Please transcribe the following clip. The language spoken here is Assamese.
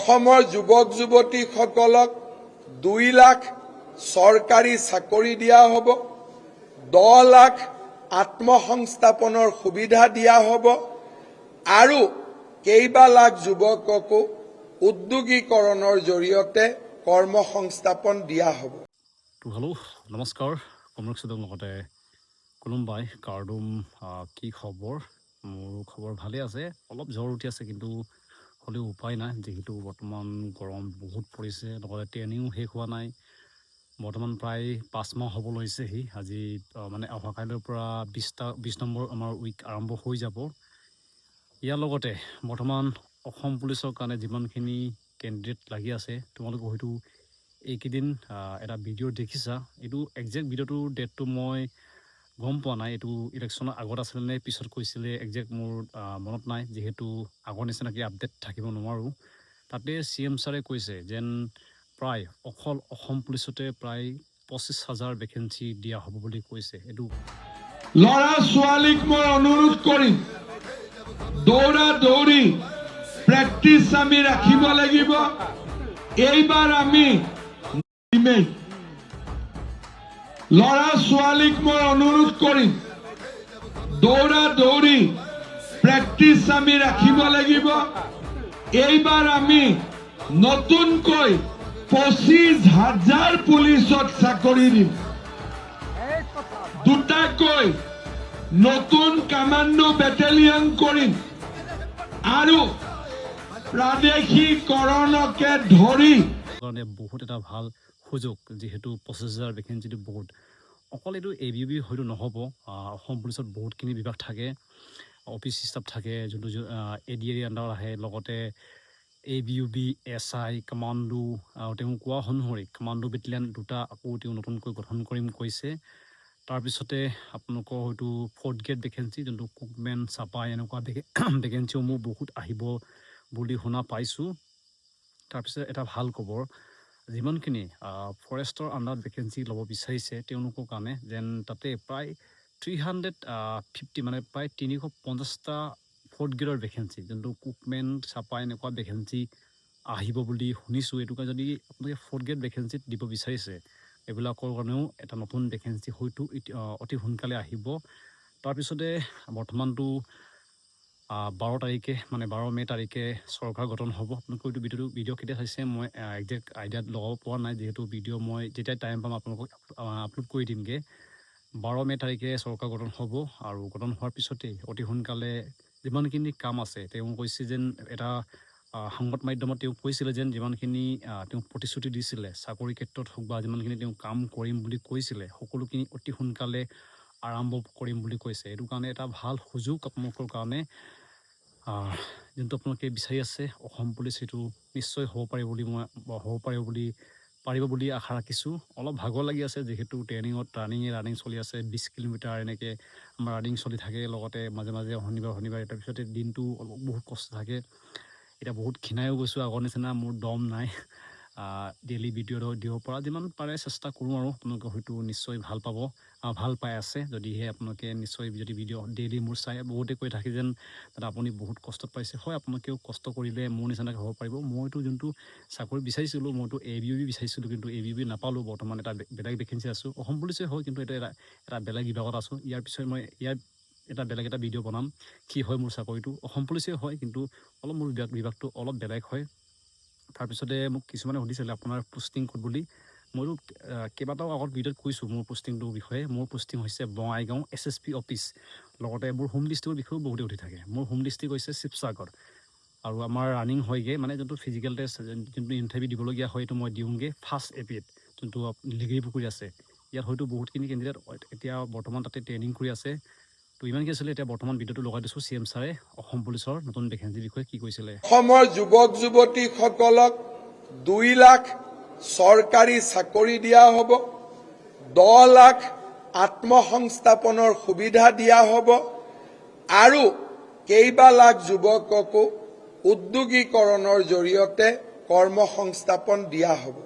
অসমৰ যুৱক যুৱতীসকলক 2 লাখ চৰকাৰী চাকৰি দিয়া হ'ব, 10 লাখ আত্মসংস্থাপনৰ সুবিধা দিয়া হ'ব আৰু কেইবা লাখ যুৱককো উদ্যোগীকৰণৰ জৰিয়তে কৰ্মসংস্থাপন দিয়া হ'ব। হেল্ল' নমস্কাৰ, কমৰক চদক লগতে কোনোবাই কাৰ্ডুম কি খবৰ? মোৰ খবৰ ভালে আছে, অলপ জ্বৰ উঠি আছে, কিন্তু হ'লেও উপায় নাই, যেহেতু বৰ্তমান গৰম বহুত পৰিছে, লগতে ট্ৰেইনিঙো শেষ হোৱা নাই। বৰ্তমান প্ৰায় 5 মাহ হ'ব লৈছেহি। আজি মানে অহা কাইলৈৰ পৰা 20 নম্বৰ আমাৰ উইক আৰম্ভ হৈ যাব। ইয়াৰ লগতে বৰ্তমান অসম পুলিচৰ কাৰণে যিমানখিনি কেণ্ডিডেট লাগি আছে, তোমালোকে হয়তো এইকেইদিন এটা ভিডিঅ' দেখিছা। এইটো একজেক্ট ভিডিঅ'টোৰ ডেটটো মই গম পোৱা নাই, এইটো ইলেকশ্যনৰ আগত আছিলে নে পিছত কৈছিলে একজেক্ট মোৰ মনত নাই, যিহেতু আগৰ নিচিনাকৈ আপডেট থাকিব নোৱাৰোঁ। তাতে CM ছাৰে কৈছে যেন প্ৰায় অকল অসম পুলিচতে প্ৰায় 25,000 ভেকেঞ্চি দিয়া হ'ব বুলি কৈছে। এইটো ল'ৰা ছোৱালীক মই অনুৰোধ কৰিম, দৌৰা দৌৰি প্ৰেক্টিচ আমি ৰাখিব লাগিব। এইবাৰ আমি ল'ৰা ছোৱালীক মই অনুৰোধ কৰিম, দৌৰা দৌৰি প্ৰেক্টিচ আমি ৰাখিব লাগিব। এইবাৰ আমি নতুনকৈ 25,000 পুলিচত চাকৰি দিম। 2টাকৈ নতুন কামাণ্ডো বেটেলিয়ন কৰিম আৰু প্ৰাদেশিকৰণকে ধৰি কাৰণে বহুত এটা ভাল সুযোগ, যিহেতু 25,000 ভেকেঞ্চিটো বহুত। অকল এইটো ABUB হয়তো নহ'ব, অসম পুলিচত বহুতখিনি বিভাগ থাকে, অফিচ ষ্টাফ থাকে, যোনটো ADR আণ্ডাৰত আহে, লগতে ABUB, SI, কামাণ্ডো, আৰু তেওঁ কোৱা অনুসৰি কামাণ্ডো বেটেলিয়ন 2টা আকৌ তেওঁ নতুনকৈ গঠন কৰিম কৈছে। তাৰপিছতে আপোনালোকৰ হয়তো 4th গ্ৰেড ভেকেঞ্চি, যোনটো কুকমেন, চাপাই, এনেকুৱা ভেকেঞ্চিসমূহ বহুত আহিব বুলি শুনা পাইছোঁ। তাৰপিছত এটা ভাল খবৰ, যিমানখিনি ফৰেষ্টৰ আণ্ডাৰত ভেকেঞ্চি ল'ব বিচাৰিছে তেওঁলোকৰ কাৰণে যেন তাতে প্ৰায় 350 মানে প্ৰায় 350টা 4th গ্ৰেডৰ ভেকেঞ্চি, যোনটো কুকমেন, চাপাই, এনেকুৱা ভেকেঞ্চি আহিব বুলি শুনিছোঁ। এইটো কাৰণে যদি আপোনালোকে 4th গ্ৰেড ভেকেঞ্চিত দিব বিচাৰিছে, এইবিলাকৰ কাৰণেও এটা নতুন ভেকেঞ্চি হয়তো অতি সোনকালে আহিব। তাৰপিছতে বৰ্তমানটো 12 তাৰিখে মানে 12 মে' তাৰিখে চৰকাৰ গঠন হ'ব। আপোনালোকে এইটো ভিডিঅ' কেতিয়া চাইছে মই একজেক্ট আইডিয়াত লগাব পৰা নাই, যিহেতু ভিডিঅ' মই যেতিয়া টাইম পাম আপোনালোকক আপলোড কৰি দিমগৈ। 12 মে' তাৰিখে চৰকাৰ গঠন হ'ব, আৰু গঠন হোৱাৰ পিছতেই অতি সোনকালে যিমানখিনি কাম আছে, তেওঁ কৈছে যেন এটা সংবাদ মাধ্যমত তেওঁ কৈছিলে যেন যিমানখিনি তেওঁ প্ৰতিশ্ৰুতি দিছিলে চাকৰি ক্ষেত্ৰত হওক বা যিমানখিনি তেওঁ কাম কৰিম বুলি কৈছিলে, সকলোখিনি অতি সোনকালে আৰম্ভ কৰিম বুলি কৈছে। এইটো কাৰণে এটা ভাল সুযোগ আপোনালোকৰ কাৰণে, যোনটো আপোনালোকে বিচাৰি আছে অসম পুলিচ, সেইটো নিশ্চয় হ'ব পাৰিব বুলি আশা ৰাখিছোঁ। অলপ ভাগৰ লাগি আছে, যিহেতু ৰানিং চলি আছে, 20 কিলোমিটাৰ এনেকৈ আমাৰ ৰানিং চলি থাকে, লগতে মাজে মাজে শনিবাৰ তাৰপিছতে দিনটো অলপ বহুত কষ্ট থাকে। এতিয়া বহুত ক্ষীণায়ো গৈছোঁ, আগৰ নিচিনা মোৰ দম নাই ডেইলি ভিডিঅ' দিব পৰা। যিমান পাৰে চেষ্টা কৰোঁ, আৰু আপোনালোকে হয়তো নিশ্চয় ভাল পাই আছে যদিহে আপোনালোকে নিশ্চয় যদি ভিডিঅ' ডেইলি মোৰ চাই। বহুতে কৈ থাকে যেন তাত আপুনি বহুত কষ্ট পাইছে। হয়, আপোনালোকেও কষ্ট কৰিলে মোৰ নিচিনাকৈ হ'ব পাৰিব। মইতো যোনটো চাকৰি বিচাৰিছিলোঁ, মইতো ABUB বিচাৰিছিলোঁ, কিন্তু ABUB নাপালোঁ। বৰ্তমান এটা বেলেগ ভেকেঞ্চি আছোঁ, অসম পুলিচে হয়, কিন্তু এটা বেলেগ বিভাগত আছোঁ। ইয়াৰ পিছত মই এটা বেলেগ এটা ভিডিঅ' বনাম, কি হয় মোৰ চাকৰিটো। অসম পুলিচে হয়, কিন্তু অলপ মোৰ বিভাগটো অলপ বেলেগ হয়। তাৰপিছতে মোক কিছুমানে সুধিছিলে আপোনাৰ পোষ্টিং ক'ত বুলি। মইতো কেইবাটাও আগত ভিডিঅ'ত কৈছোঁ মোৰ পোষ্টিংটোৰ বিষয়ে। মোৰ পোষ্টিং হৈছে বঙাইগাঁও SSP অফিচ। লগতে মোৰ হোম ডিষ্ট্ৰিক্টৰ বিষয়েও বহুতে উঠি থাকে। মোৰ হোম ডিষ্ট্ৰিক্ট হৈছে শিৱসাগৰ, আৰু আমাৰ ৰানিং হয়গৈ, মানে যোনটো ফিজিকেল টেষ্ট, যোনটো ইণ্টাৰভিউ দিবলগীয়া হয়, এইটো মই দিওঁগৈ ফাৰ্ষ্ট এপিত, যোনটো লিগিৰি পুখুৰী আছে। ইয়াত হয়তো বহুতখিনি কেণ্ডিডেট এতিয়া বৰ্তমান তাতে ট্ৰেইনিং কৰি আছে। তো ইমানকৈ আছিলে। এতিয়া বৰ্তমান ভিডিঅ'টো লগাই দিছোঁ CM ছাৰে অসম পুলিচৰ নতুন ভেকেঞ্চিৰ বিষয়ে কি কৈছিলে। অসমৰ যুৱক যুৱতীসকলক 2 লাখ চৰকাৰী চাকৰি দিয়া হ'ব, 10 লাখ আত্মসংস্থাপনৰ সুবিধা দিয়া হ'ব আৰু কেইবা লাখ যুৱককো উদ্যোগীকৰণৰ জৰিয়তে কৰ্মসংস্থাপন দিয়া হ'ব।